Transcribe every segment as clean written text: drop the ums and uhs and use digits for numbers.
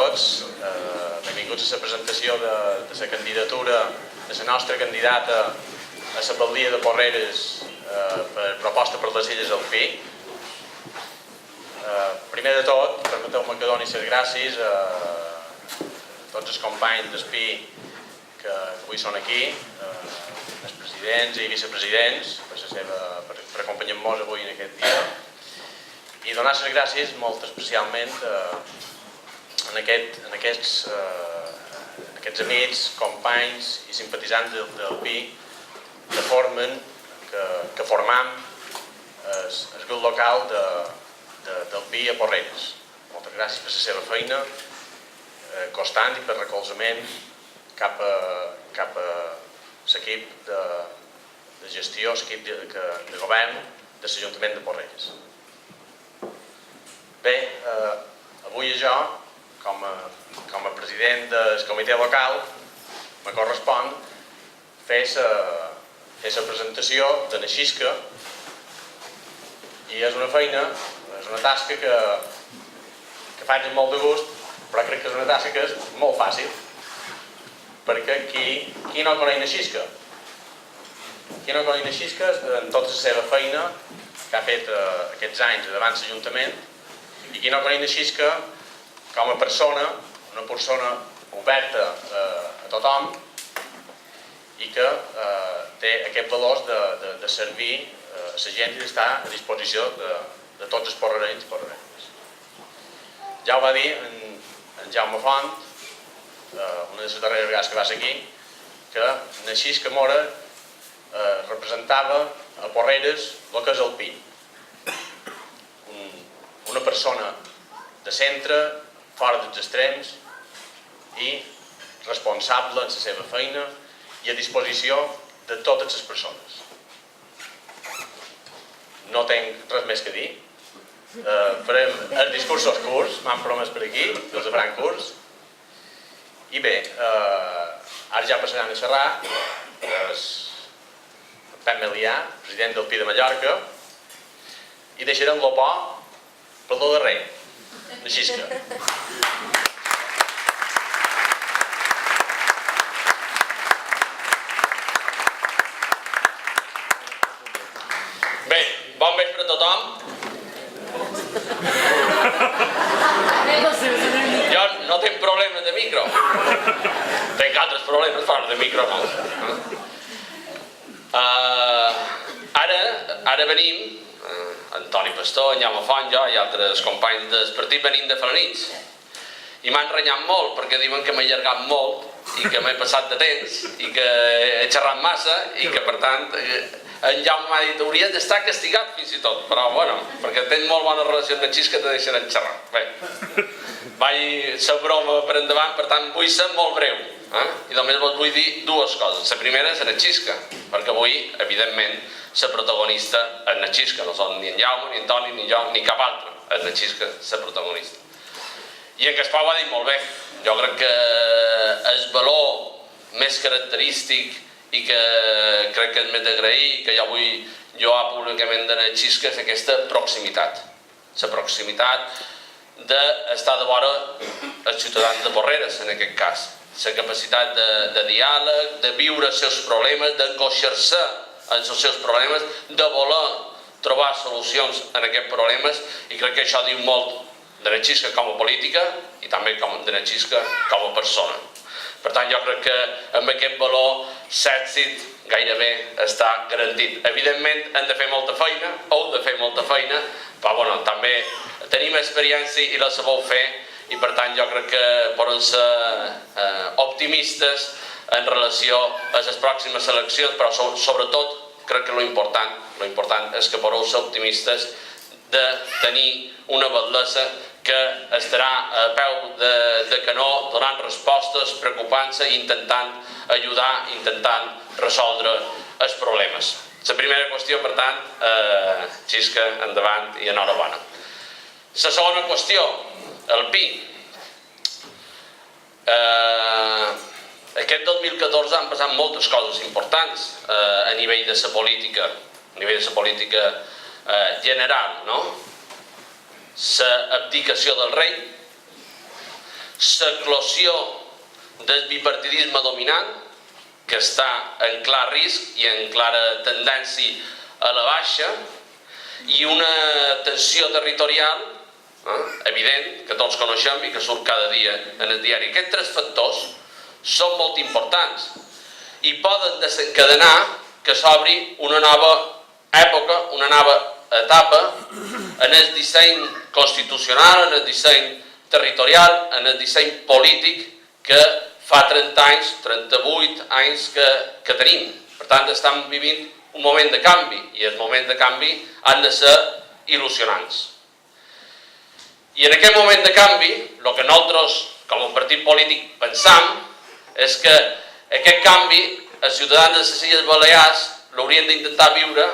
tots, benvinguts a la presentació de la candidatura de la nostra candidata a l'alcaldia de Porreres per proposta per les Illes del Pi. Primer de tot, permeteu-me que doni les gràcies a tots els companys del Pi que avui són aquí, els presidents i vicepresidents, per acompanyar-nos avui en aquest dia, i donar les gràcies molt especialment en aquests amics, companys i simpatitzants del Pi que formam el grup local del Pi a Porreres. Moltes gràcies per la seva feina constant i per recolzament cap a l'equip de gestió, l'equip de govern de l'Ajuntament de Porreres. Bé, avui jo, com a president del comitè local, me correspon fer la presentació de la xisca i és una feina, és una tasca que faig amb molt de gust, però crec que és una tasca que és molt fàcil, perquè qui no coneix la xisca? Qui no coneix la xisca en tota la seva feina que ha fet aquests anys davant l'Ajuntament, i qui no coneix la xisca com a persona, una persona oberta a tothom i que té aquest valor de servir a la gent i d'estar a disposició de tots els porrerencs i porrerencs. Ja ho va dir en Jaume Font, una de les darreres vegades que va ser aquí, que la xisca mora representava a Porreres el que és el Pi. Una persona de centre, fora dels extrems i responsable en la seva feina i a disposició de totes les persones. No tinc res més que dir. Farem els discursos curts, m'han promès per aquí, que els faran curts. I bé, ara ja passaran a xerrar el Pep Melià, president del Pi de Mallorca, i deixarem lo bo per lo darrer, la xisca. Bé, bon vespre a tothom. Jo no tinc problemes de micro. Tinc altres problemes fora de micro, no. Ara venim, Antoni Pastor, en Jaume Font, jo i altres companys del partit venim de Felanitx. I m'han renyat molt perquè diuen que m'he allargat molt i que m'he passat de temps i que he xerrat massa i que per tant en Jaume m'ha dit hauries d'estar castigat fins i tot, però bueno, perquè tens molt bona relació amb la xisca te deixaran xerrar. Bé, vaig ser broma per endavant, per tant vull ser molt breu i només vos vull dir dues coses. La primera és la xisca, perquè avui, evidentment, la protagonista és la xisca, no són ni en Jaume, ni en Toni, ni jo, ni cap altre, és la xisca la protagonista. I en Gaspar ho ha dit molt bé, jo crec que el valor més característic i que crec que és més d'agrair, que jo vull lloar públicament de la xisca, és aquesta proximitat. La proximitat d'estar de vora els ciutadans de Porreres, en aquest cas. La capacitat de diàleg, de viure els seus problemes, d'angoixar-se en els seus problemes, de voler trobar solucions en aquests problemes, i crec que això diu molt de la xisca com a política i també de la xisca com a persona. Per tant, jo crec que amb aquest valor l'èxit gairebé està garantit. Evidentment, hem de fer molta feina, heu de fer molta feina, però també tenim experiència i la sabeu fer, i per tant jo crec que podem ser optimistes en relació a les pròximes eleccions, però sobretot crec que l'important és que podeu ser optimistes de tenir una batllessa que estarà a peu de canó donant respostes, preocupant-se i intentant ajudar, intentant resoldre els problemes. La primera qüestió, per tant, xisca, endavant i enhorabona. La segona qüestió, el Pi. Aquest 2014 han passat moltes coses importants a nivell de la política general, no? L'abdicació del rei, l'eclosió del bipartidisme dominant, que està en clar risc i en clara tendència a la baixa, i una tensió territorial evident, que tots coneixem i que surt cada dia en el diari. Aquests tres factors són molt importants i poden desencadenar que s'obri una nova època, una nova etapa en el disseny constitucional, en el disseny territorial, en el disseny polític que fa 30 anys, 38 anys que tenim. Per tant, estem vivint un moment de canvi i els moments de canvi han de ser il·lusionants. I en aquest moment de canvi, el que nosaltres, com a partit polític, pensam és que aquest canvi els ciutadans de les Illes Balears l'haurien d'intentar viure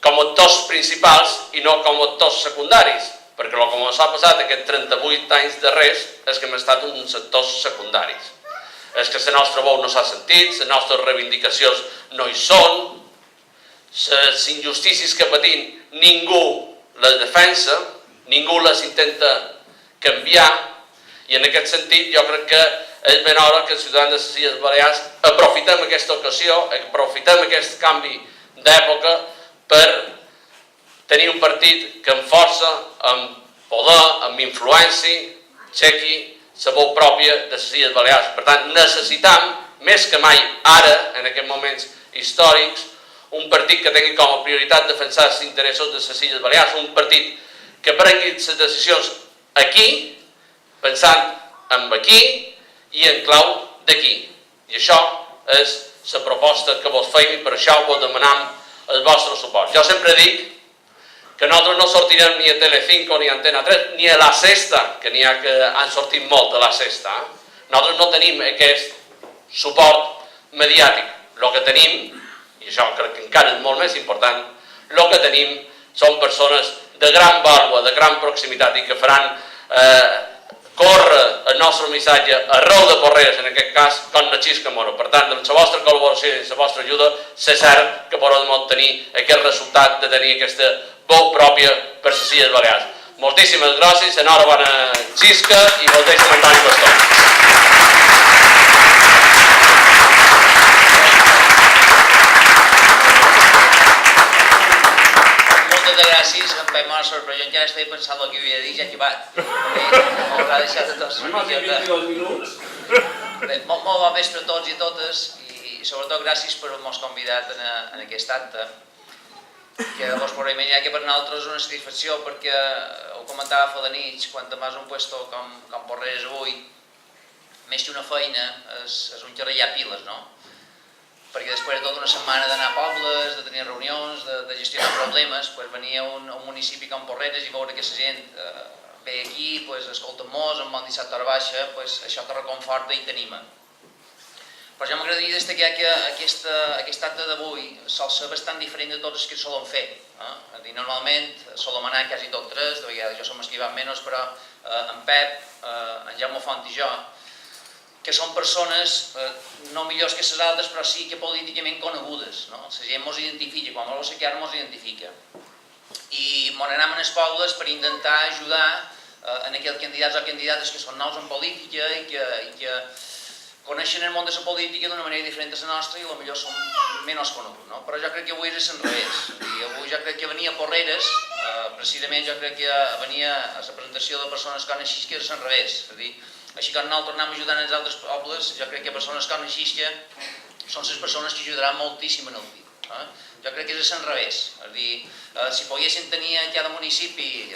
com a actors principals i no com a actors secundaris, perquè el que ens ha passat aquests 38 anys darrers és que hem estat uns actors secundaris. És que la nostra veu no s'ha sentit, les nostres reivindicacions no hi són, les injustícies que patim ningú les defensa, ningú les intenta canviar, i en aquest sentit jo crec que és ben hora que els ciutadans de les Illes Balears aprofitem aquesta ocasió, aprofitem aquest canvi d'època per tenir un partit que amb força, amb poder, amb influència, aixequi la veu pròpia de les Illes Balears. Per tant, necessitam, més que mai ara, en aquests moments històrics, un partit que tingui com a prioritat defensar els interessos de les Illes Balears, un partit que prengui les decisions aquí, pensant en aquí i en clau d'aquí. I això és la proposta que vos feim i per això vos demanem el vostre suport. Jo sempre dic que nosaltres no sortirem ni a Telecinco ni a Antena 3 ni a La Sexta, que n'hi ha que han sortit molt a La Sexta. Nosaltres no tenim aquest suport mediàtic. El que tenim, i això crec que encara és molt més important, el que tenim són persones de gran vàlua, de gran proximitat i que faran córrer el nostre missatge arreu de Porreres, en aquest cas, com la Xisca Moro. Per tant, amb la vostra col·laboració i la vostra ajuda, sé cert que podrem obtenir aquest resultat de tenir aquesta veu pròpia per les Illes Balears. Moltíssimes gràcies, enhorabona Xisca i moltíssim Antoni Pastor. Gràcies, em vaig molt sorprès, jo encara estava pensant el que havia de dir, ja he acabat. M'ho ha deixat a tots. Molt bon vespre a tots i a totes i sobretot gràcies per haver-nos convidat en aquest acte, que vos podeu imaginar que per nosaltres és una satisfacció perquè ho comentava fa de nit, quan temas un puesto com Porreres avui, més que una feina és un carregar piles, no? Perquè després de tota una setmana d'anar a pobles, de tenir reunions, de gestionar problemes, venir a un municipi com Porreres i veure que la gent ve aquí, escolta-mos, amb bon dissabte a hora baixa, això te reconforta i t'anima. Però ja m'agradaria destacar que aquest acte d'avui sol ser bastant diferent de tots els que solen fer. Normalment solem anar quasi tot tres, de vegades jo som els que hi van menys, però en Pep, en Jaume Font i jo, que són persones no millors que les altres, però sí que políticament conegudes. La gent ens identifica, quan vol saquear ens identifica. I ens anem a les pobles per intentar ajudar en aquells candidats o candidates que són nous en política i que coneixen el món de la política d'una manera diferent a la nostra i potser són menys coneguts. Però jo crec que avui és al revés. Avui jo crec que venia a Porreres, precisament jo crec que venia a la presentació de persones com així, que és al revés. Així que nosaltres anem ajudant els altres pobles, jo crec que persones com Xisca són les persones que ajudaran moltíssim en el dia. Jo crec que és al revés. És a dir, si poguessin tenir en cada municipi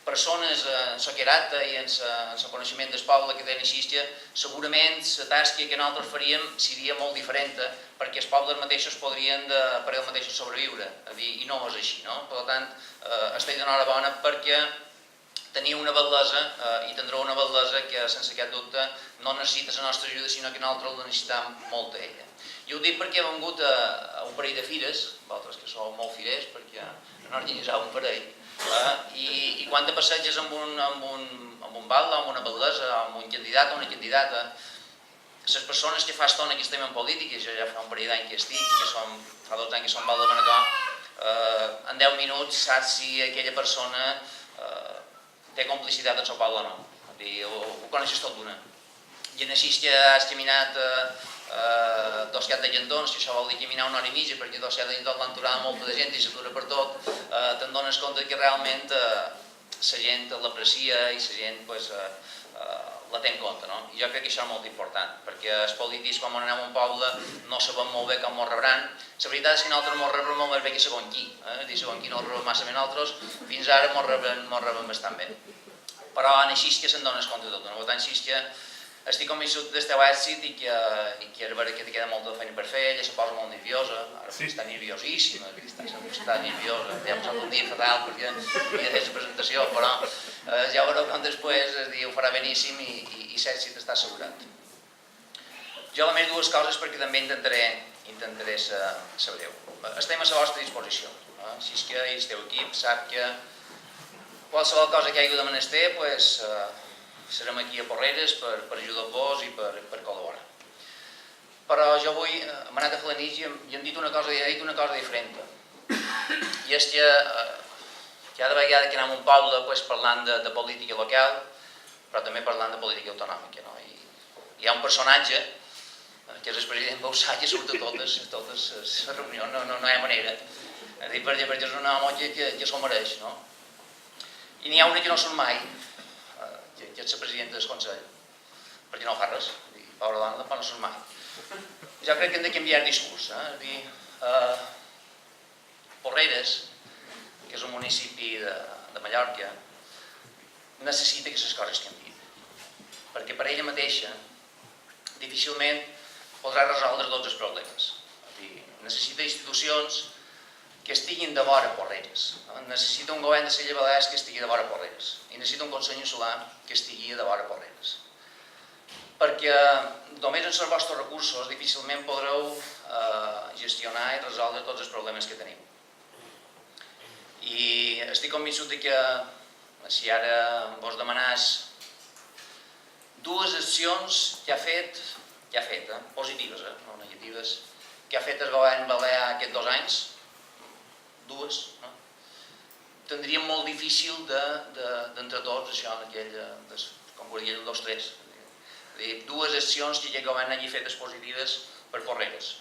persones en la querata i en el coneixement del poble que tenen Xisca, segurament la tasca que nosaltres faríem seria molt diferent, perquè els pobles mateixos podrien per ells mateixos sobreviure, i no és així. Per tant, estic d'enhorabona perquè teniu una bellesa i tindreu una bellesa que, sense aquest dubte, no necessita la nostra ajuda, sinó que nosaltres la necessitem molt a ella. I ho dic perquè hem vengut a un parell de fires, vosaltres que sou molt firers, perquè no organitzeu un parell, i quan te passeges amb un balde, amb una bellesa, amb un candidat o una candidata, les persones que fa estona que estem en política, jo ja fa un parell d'anys que estic, i que fa 2 anys que som Val de Manacor, en 10 minuts saps si aquella persona té complicitat en el poble o no. ho coneixes tot d'una. I així que has caminat 2 de llantons, que això vol dir caminar 1 hora i mitja, perquè 2 de llantons l'han aturada molta de gent i s'atura per tot, te'n dones compte que realment la gent l'aprecia i la gent la té en compte. I jo crec que això és molt important, perquè els polítics, quan anem a un poble, no sabem molt bé com ens rebran. La veritat és que nosaltres ens rebem molt més bé que segons qui. Segons qui no ens rebem massa bé nosaltres, fins ara ens rebem bastant bé. Però així que se'n dones compte de tot. Per tant, així que estic convençut del teu èxit i que ara veure que te queda molta feina per fer, ella se posa molt nerviosa, ara està nerviosíssima, està nerviosa, ja hem passat un dia fatal perquè havia de fer la presentació, però ja veureu com després ho farà beníssim i l'èxit està assegurat. Jo a més 2 coses perquè també intentaré ser breu. Estem a la vostra disposició, així que el teu equip sap que qualsevol cosa que hi hagi de menester, serem aquí a Porreres per ajudar-vos i per col·laborar. Però jo avui hem anat a Felanitx i hem dit una cosa diferent. I és que cada vegada que anem a un poble parlant de política local, però també parlant de política autonòmica. Hi ha un personatge, que és el president Bauzá, que surt a totes les reunions, no hi ha manera. Perquè és un home que s'ho mereix. I n'hi ha una que no surt mai, que és la presidenta del Consell, perquè no fa res, pobra dona, però no surt mai. Jo crec que hem de canviar el discurs. Porreres, que és un municipi de Mallorca, necessita que les coses canviïn, perquè per ella mateixa difícilment podrà resoldre tots els problemes. Necessita institucions que estiguin de vora Porreres. Necessita un govern de Celles Balears que estigui de vora Porreres. I necessita un Consell Insular que estigui de vora Porreres. Perquè només amb els vostres recursos difícilment podreu gestionar i resoldre tots els problemes que tenim. I estic convençut que si ara vos demanàs 2 accions que ha fet, positives, no negatives, que ha fet el govern balear aquests 2 anys, 2, tindríem molt difícil d'entre tots això, com ho diria el 2-3. 2 accions que aquest govern hagi fetes positives per Porreres.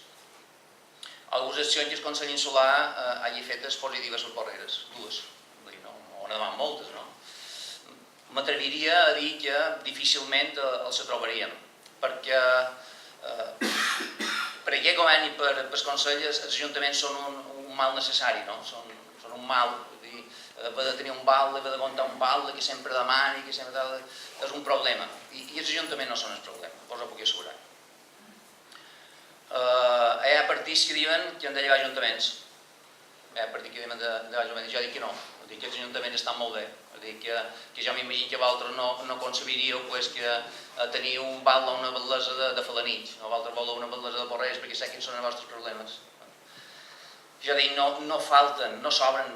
Algunes accions que el Consell Insular hagi fetes positives per Porreres, 2. O n'hi ha moltes, no? M'atreviria a dir que difícilment els trobaríem, perquè per aquest govern i per els consells els ajuntaments són un mal necessari, són un mal. Haver de tenir un balde, haver de comptar un balde que sempre demani, que sempre és un problema. I els ajuntaments no són el problema, us ho puc assegurar. Hi ha partits que diuen que hem de llevar ajuntaments. Hi ha partits que diuen de llevar ajuntaments. Jo dic que no, que els ajuntaments estan molt bé. Que jo m'imagino que vosaltres no concebiríeu que tenir un bal o una bellesa de Felanitx, o vosaltres voleu una bellesa de Porreres perquè sé quins són els vostres problemes. Jo dic, no falten, no s'obren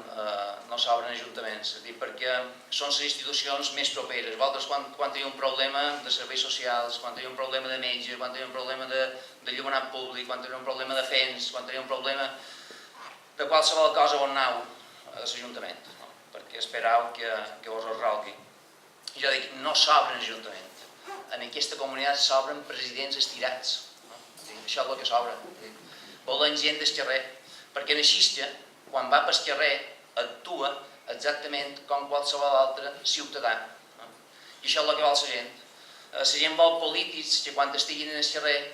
ajuntaments, perquè són les institucions més properes. Vosaltres quan teniu un problema de serveis socials, quan teniu un problema de metge, quan teniu un problema de llum públic, quan teniu un problema de fens, quan teniu un problema de qualsevol cosa on aneu a l'Ajuntament, perquè espereu que us resolgui. Jo dic, no s'obren ajuntaments. En aquesta comunitat s'obren presidents estirats. Això és el que s'obre. Volen gent del carrer. Perquè així, quan va pel carrer, actua exactament com qualsevol altre ciutadà. I això és el que vol la gent. La gent vol polítics que quan estiguin en el carrer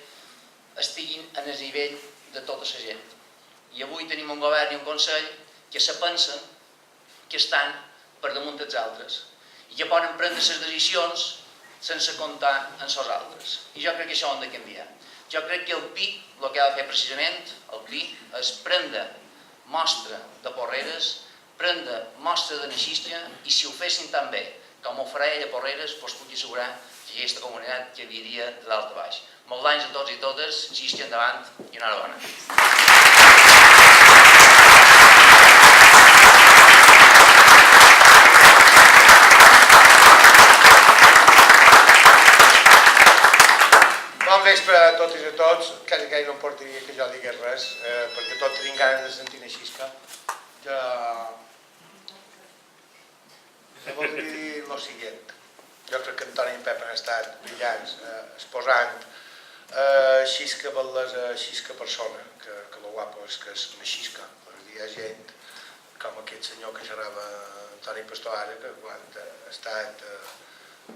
estiguin en el nivell de tota la gent. I avui tenim un govern i un consell que se pensen que estan per damunt dels altres i que poden prendre les decisions sense comptar amb els altres. I jo crec que això ho hem de canviar. Jo crec que el PI, el que ha de fer precisament, el PI, és prendre mostra de Porreres, prendre mostra de Naixistra, i si ho fessin tan bé com ho farà ella a Porreres, doncs puc assegurar que aquesta comunitat canviaria de dalt a baix. Molts anys a tots i totes, Naixistra endavant i enhorabona. Bon vespre a totes i a tots, quasi que no em portaria que jo digués res, perquè tots tenim ganes de sentir Naixisca. Jo voldria dir el següent. Jo crec que Antoni i Pep han estat brillants exposant així que val·les així que persona, que lo guapo és que és una xisca. Hi ha gent com aquest senyor que xerrava Antoni Pastor ara, que quan ha estat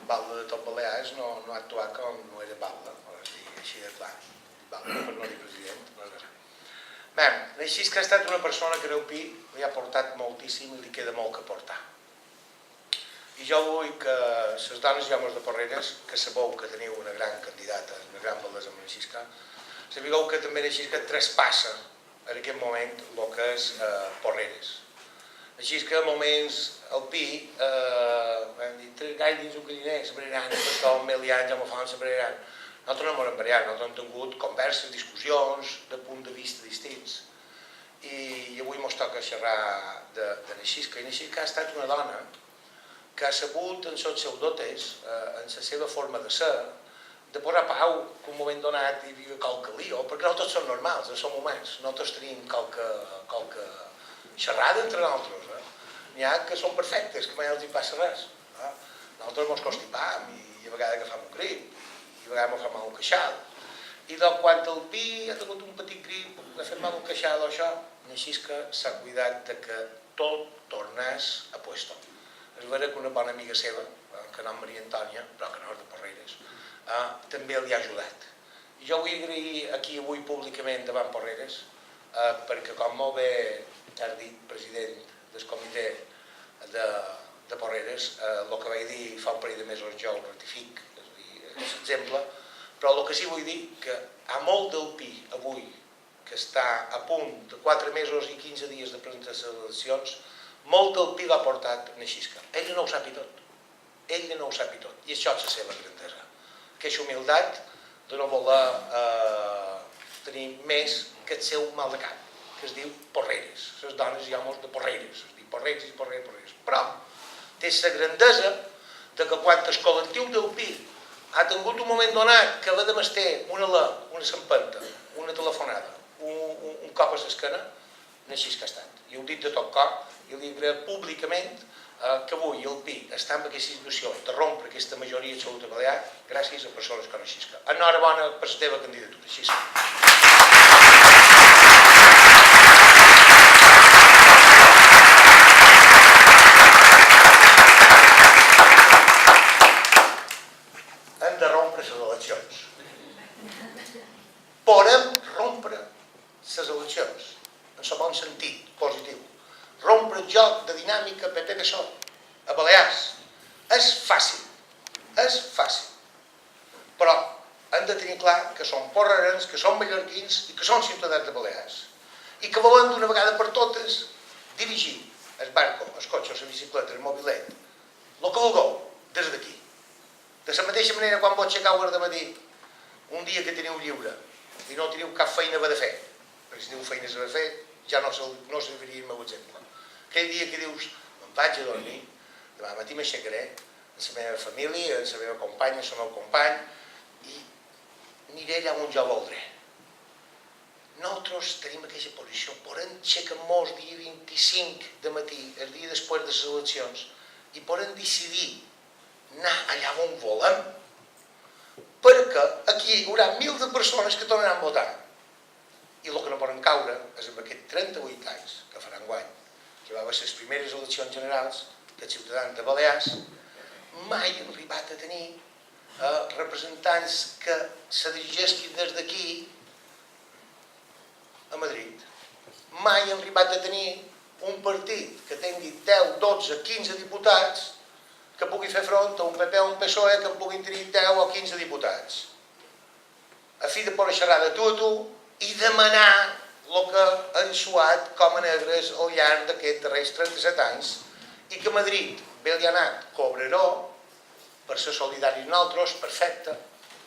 balda de tot Balears no ha actuat com no era balda, així de clar, balda per no dir president. Bé, així que ha estat una persona que Pi li ha portat moltíssim i li queda molt que portar. I jo vull que les dones i homes de Porreres, que sabeu que teniu una gran candidata, una gran bellesa amb la Xisca, sapigueu que també la Xisca traspassa en aquest moment el que és Porreres. Així que en moments el Pi hem dit, gai dins un galliner, s'abriran, Pastor, Melian, Jaume Font, s'abriran. Nosaltres no ens embriagat, nosaltres hem tingut converses, discussions, de punts de vista distints. I avui ens toca xerrar de la Xisca. I la Xisca ha estat una dona que ha sabut en els seus dotes, en la seva forma de ser, de posar pau que un moment donat hi havia qualque lío, perquè no tots són normals, som humans, no tots tenim qualque xerrada entre nosaltres. N'hi ha que són perfectes, que mai els hi passa res. Nosaltres ens constipam i a vegades agafam un grip, i a vegades ens fem mal un queixal. I quan el Pi ha tingut un petit grip, ha fet mal un queixal o això, així que s'ha cuidat que tot tornés a puesto. És vera que una bona amiga seva, que nom Maria Antònia, però que no és de Porreres, també li ha ajudat. I jo vull agrair aquí avui públicament davant Porreres, perquè com molt bé has dit, president del comitè de Porreres, el que vaig dir fa un parell de mesos jo ho rectific, és l'exemple, però el que sí vull dir que a molt del Pi avui, que està a punt de 4 mesos i 15 dies de presentar les eleccions, molt del Pi l'ha portat a Xisca. Ell no ho sap i tot. Ell no ho sap i tot. I això és la seva grandesa. Aquesta humilitat de no voler tenir més que el seu mal de cap, que es diu Porreres. Les dones i homes de Porreres. Es diu Porreres i Porreres. Però té la grandesa que quan el col·lectiu del Pi ha tingut un moment donat que va de mester una sempenta, una telefonada, un cop a l'esquena, així que ha estat. I ho dic de tot cor, i li agraïm públicament que avui el Pi està en aquesta situació de rompre aquesta majoria absoluta balear gràcies a persones com Xisca. Enhorabona per la teva candidatura, Xisca. Hem de rompre les eleccions. Podem rompre les eleccions, en el bon sentit positiu. Rompre el joc de dinàmica PP-PSOE a Balears. És fàcil, però hem de tenir clar que som porrerens, que som mallorquins i que som ciutadans de Balears. I que volem d'una vegada per totes dirigir el barco, el cotxe, la bicicleta, el mobilet, el que vulgueu, des d'aquí. De la mateixa manera quan vos aixecau de matí, un dia que teniu lliure i no teniu cap feina a de fer, perquè si teniu feines a fer ja no serviria el meu exemple. Aquell dia que dius, me'n vaig a dormir, demà matí m'aixecaré, amb la meva família, amb la meva companya, amb el meu company, i aniré allà on jo voldré. Nosaltres tenim aquesta posició, podem aixecar-nos dia 25 de matí, el dia després de les eleccions, i podem decidir anar allà on volem, perquè aquí hi haurà mils de persones que tornaran a votar. I el que no poden caure és amb aquests 38 anys que faran guany, que va ser les primeres eleccions generals que els ciutadans de Balears mai han arribat a tenir representants que se dirigissin des d'aquí a Madrid. Mai han arribat a tenir un partit que tingui 10, 12, 15 diputats que pugui fer front a un PP o un PSOE que puguin tenir 10 o 15 diputats. A fi de poder xerrar de tu a tu i demanar el que han suat com a negres al llarg d'aquests darrers 37 anys i que Madrid bé li ha anat cobraró per ser solidaris nosaltres, perfecte,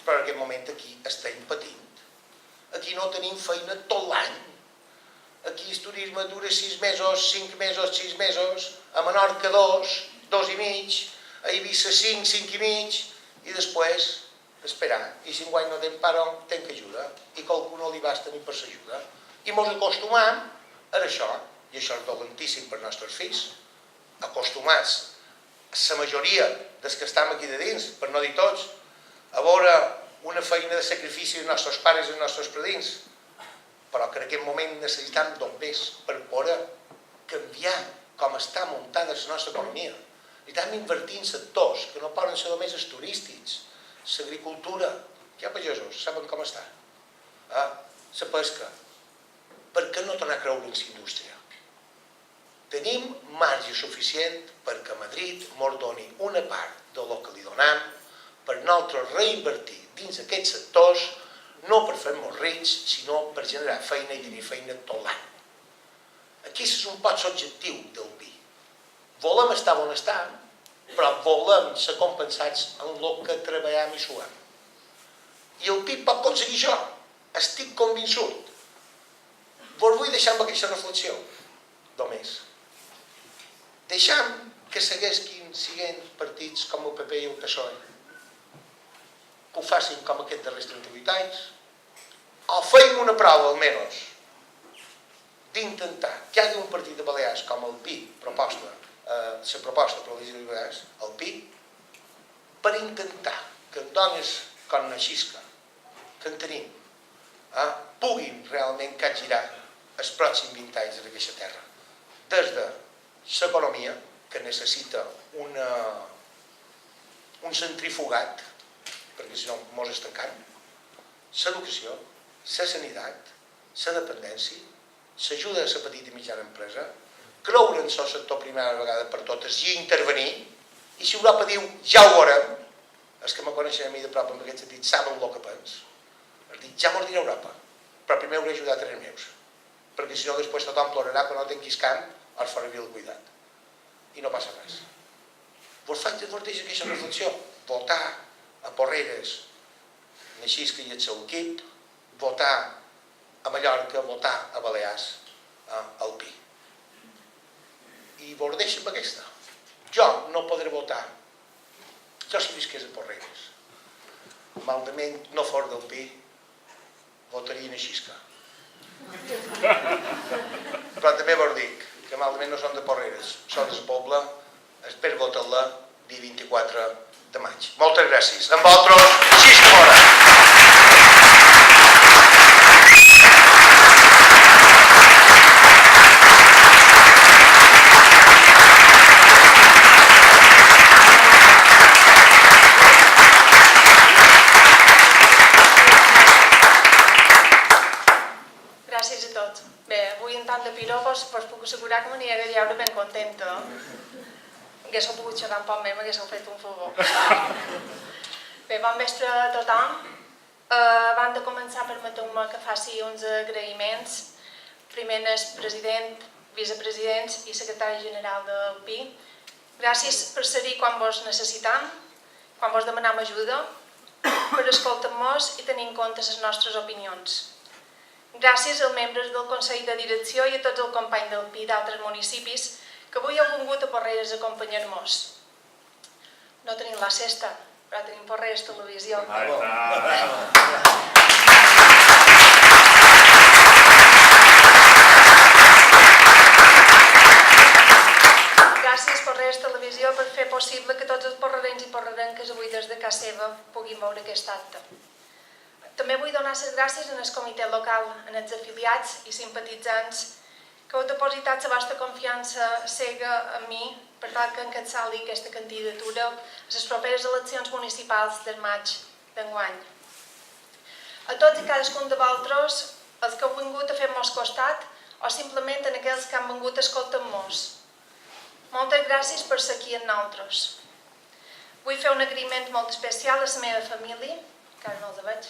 però en aquest moment aquí estem patint. Aquí no tenim feina tot l'any. Aquí el turisme dura 6 mesos, 5 mesos, 6 mesos, a Menorca 2, 2 i mig, a Eivissa 5, 5 i mig, i després esperar. I si enguany no tenim pare, tenim que ajuda, i qualcú no li basta ni per l'ajuda. I ens acostumam a això, i això és dolentíssim per als nostres fills, acostumats la majoria dels que estem aquí de dins, per no dir tots, a veure una feina de sacrifici dels nostres pares i dels nostres predins, però que en aquest moment necessitem bombers per poder canviar com està muntada la nostra economia. Necessitem invertir en sectors que no poden ser només els turístics, l'agricultura, hi ha pagesos, saben com està, la pesca. Per què no tornar a creure en la indústria? Tenim marge suficient perquè Madrid ens doni una part del que li donem per nosaltres reinvertir dins aquests sectors, no per fer-nos rics, sinó per generar feina i tenir feina tot l'any. Aquest és un poc l'objectiu del PI. Volem estar on estem, però volem ser compensats en el que treballem i suem. I el PI pot aconseguir això, estic convençut. Vos vull deixar amb aquesta reflexió, només. Deixem que segueixin sent partits com el PP i el PSOE, que ho facin com aquests darrers 38 anys, o feim una prova, almenys, d'intentar que hi hagi un partit de Balears com el PI, la proposta per les Illes Balears, el PI, per intentar que dones com la Xisca, que en tenim, puguin realment capgirar els pròxims 20 anys en aquesta terra. Des de l'economia, que necessita un centrifugat, perquè si no ens estancam, l'educació, la sanitat, la dependència, l'ajuda a la petita i mitjana empresa, creure en el sector primari una vegada per totes i intervenir, i si Europa diu ja ho veurem, els que me coneixen a mi de prop en aquest sentit saben el que penso, els dic ja m'ho dirà Europa, però primer hauré ajudat els meus, perquè si no després tothom plorarà que no tinguis camp als fora havia el cuidat. I no passa res. Vos deixo aquesta reflexió. Votar a Porreres, a Xisca i el seu equip, votar a Mallorca, votar a Balears, al PI. I vos deixo amb aquesta. Jo no podré votar. Jo si visqués a Porreres. Malament no fos del PI, votaria a Xisca. Però també vos dic que malament no són de Porreres, són del poble, espero votar-la dia 24 de maig. Moltes gràcies. Amb vosaltres, Xisca Mora. Gràcies a tots. Bé, avui en tant de piropos us puc assegurar que m'aniria a lleure ben contenta. Haguéssiu pogut xerrar un poc més, m'haguéssiu fet un favor. Bé, bon vespre a tothom. Abans de començar, permeteu-me que faci uns agraïments. Primer al president, vicepresidents i secretari general del PI. Gràcies per ser-hi quan vos necessitam, quan vos demanam ajuda, per escoltar-nos i tenir en compte les nostres opinions. Gràcies als membres del Consell de Direcció i a tots els companys del PI d'altres municipis que avui heu vingut a Porreres a acompanyar-nos. No tenim la Sexta, però tenim Porreres Televisió. Gràcies Porreres Televisió per fer possible que tots els porrerencs i porrerenques avui des de casa seva puguin veure aquest acte. També vull donar les gràcies al comitè local, als afiliats i simpatitzants que heu depositat la vostra confiança cega en mi per tal que encapçali aquesta candidatura a les properes eleccions municipals del maig d'enguany. A tots i cadascun de vosaltres, els que heu vingut a fer-nos costat o simplement en aquells que han vingut a escoltar-nos. Moltes gràcies per ser aquí amb nosaltres. Vull fer un agraïment molt especial a la meva família, encara no els veig.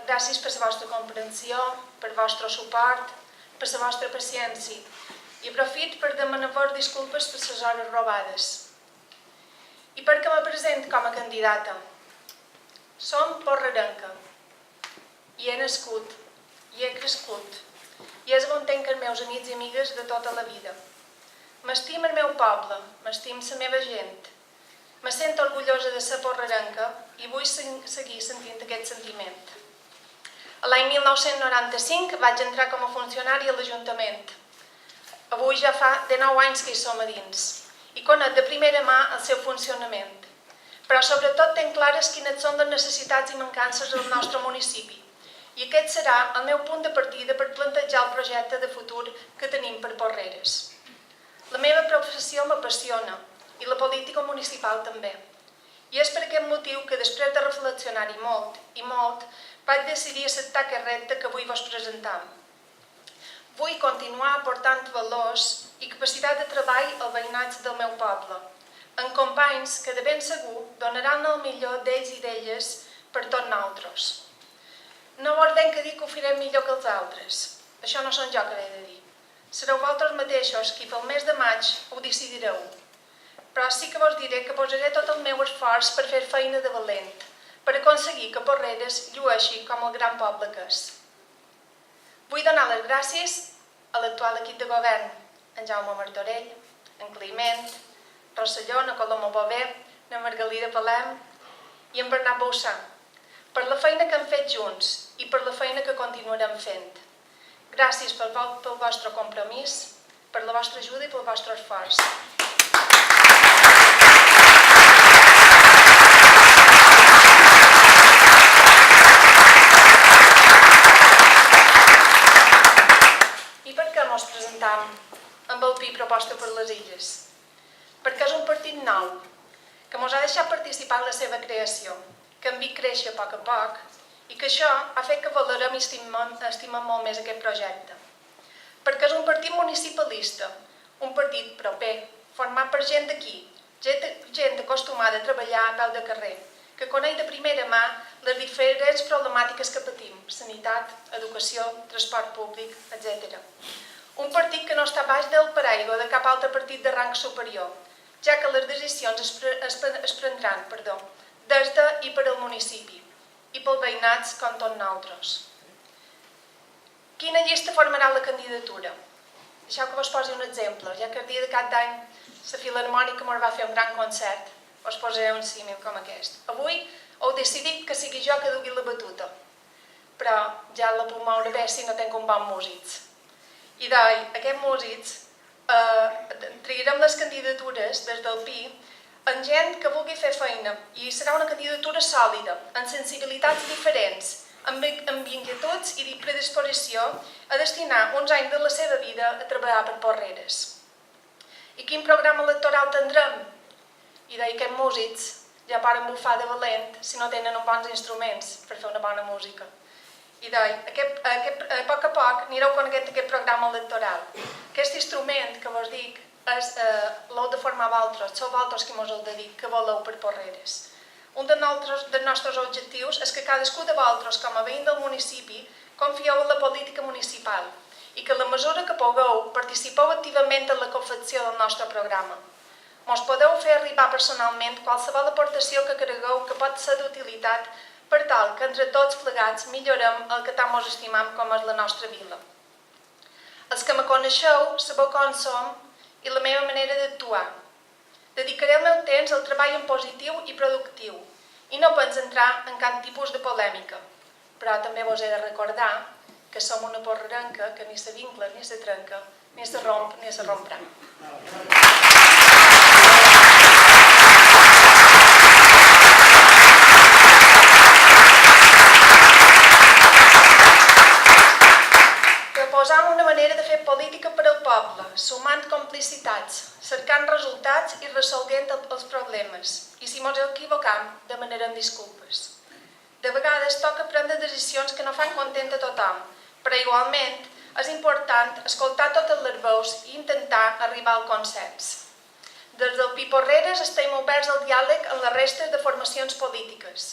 Gràcies per la vostra comprensió, per el vostre suport, per la vostra paciència i aprofito per demanar-vos disculpes per les hores robades. I perquè me present com a candidata. Som porrerenca. Hi he nascut, hi he crescut, i és on tenc els meus amics i amigues de tota la vida. M'estim el meu poble, m'estim la meva gent. Me sento orgullosa de ser porrerenca i vull seguir sentint aquest sentiment. L'any 1995 vaig entrar com a funcionari a l'Ajuntament. Avui ja fa 19 anys que hi som a dins i conec de primera mà el seu funcionament. Però sobretot tenc clares quines són les necessitats i mancances del nostre municipi. I aquest serà el meu punt de partida per plantejar el projecte de futur que tenim per Porreres. La meva professió m'apassiona i la política municipal també. I és per aquest motiu que després de reflexionar-hi molt, vaig decidir acceptar aquest repte que avui vos presentam. Vull continuar aportant valors i capacitat de treball al veïnatge del meu poble, amb companys que de ben segur donaran el millor d'ells i d'elles per tots nosaltres. No vos venc a dir que ho farem millor que els altres. Això no són jo que l'he de dir. Sereu vosaltres mateixos qui pel mes de maig ho decidireu. Però sí que vos diré que posaré tot el meu esforç per fer feina de valent, per aconseguir que Porreres llueixi com el gran poble que és. Vull donar les gràcies a l'actual equip de govern, en Jaume Martorell, en Climent, Rosselló, na Coloma Bové, na Margalida Palem i en Bernat Boussà, per la feina que hem fet junts i per la feina que continuarem fent. Gràcies pel vostre compromís, per la vostra ajuda i pel vostre esforç. I per què ens presentam amb el PI Proposta per les Illes? Perquè és un partit nou, que ens ha deixat participar en la seva creació, que hem vist créixer a poc, i que això ha fet que valorem i estimem molt més aquest projecte. Perquè és un partit municipalista, un partit proper, format per gent d'aquí, gent acostumada a treballar a peu de carrer, que coneix de primera mà les diferents problemàtiques que patim, sanitat, educació, transport públic, etc. Un partit que no està baix del paraigua de cap altre partit de rang superior, ja que les decisions es prendran des de i per al municipi, i pel veïnats com tots nosaltres. Quina llista formarà la candidatura? Deixeu que vos posi un exemple, ja que el dia de cap d'any la Filharmònica ens va fer un gran concert, us posaré un símil com aquest. Avui heu decidit que sigui jo que dugui la batuta, però ja la puc moure bé si no tinc un bon músic. I aquests músics triarem les candidatures des del PI en gent que vulgui fer feina i serà una candidatura sòlida, amb sensibilitats diferents, amb inquietuds i predisposició a destinar uns anys de la seva vida a treballar per Porreres. I quin programa electoral tindrem? I aquests músics ja poden bufar de valent si no tenen uns bons instruments per fer una bona música. I a poc anireu coneixent aquest programa electoral. Aquest instrument que vos dic l'heu de formar vosaltres, sou vosaltres qui mos heu de dir que voleu per Porreres. Un dels nostres objectius és que cadascú de vosaltres, com a veïn del municipi, confieu en la política municipal i que en la mesura que pugueu participeu activament en la confecció del nostre programa. Mos podeu fer arribar personalment qualsevol aportació que cregueu que pot ser d'utilitat per tal que entre tots plegats millorem el que tant mos estimam com és la nostra vila. Els que me coneixeu sabeu com som i la meva manera d'actuar. Dedicaré el meu temps al treball en positiu i productiu i no penso entrar en cap tipus de polèmica, però també vos he de recordar que som una porrerenca que ni se vincla, ni se trenca, ni se romp, ni se romprà. Proposam una manera de fer política per al poble, sumant complicitats, cercant resultats i resolguent els problemes. I si mos equivocam, demanarem disculpes. De vegades toca prendre decisions que no fan content a tothom, però igualment és important escoltar totes les veus i intentar arribar al consens. Des del PI Porreres estem oberts al diàleg amb les restes de formacions polítiques,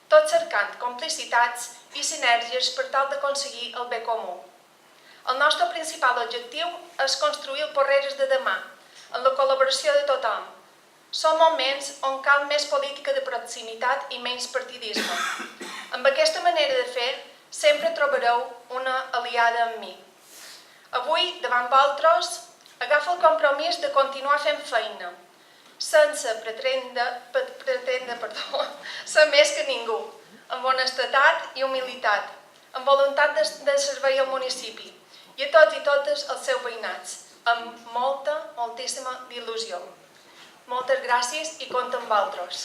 tot cercant complicitats i sinergies per tal d'aconseguir el bé comú. El nostre principal objectiu és construir el Porreres de demà, amb la col·laboració de tothom. Són moments on cal més política de proximitat i menys partidisme. Amb aquesta manera de fer, sempre trobareu una aliada amb mi. Avui, davant vosaltres, agafo el compromís de continuar fent feina, sense pretendre ser més que ningú, amb honestedat i humilitat, amb voluntat de servei al municipi i a tots i totes els seus veïnats, amb moltíssima il·lusió. Moltes gràcies i compta amb vosaltres.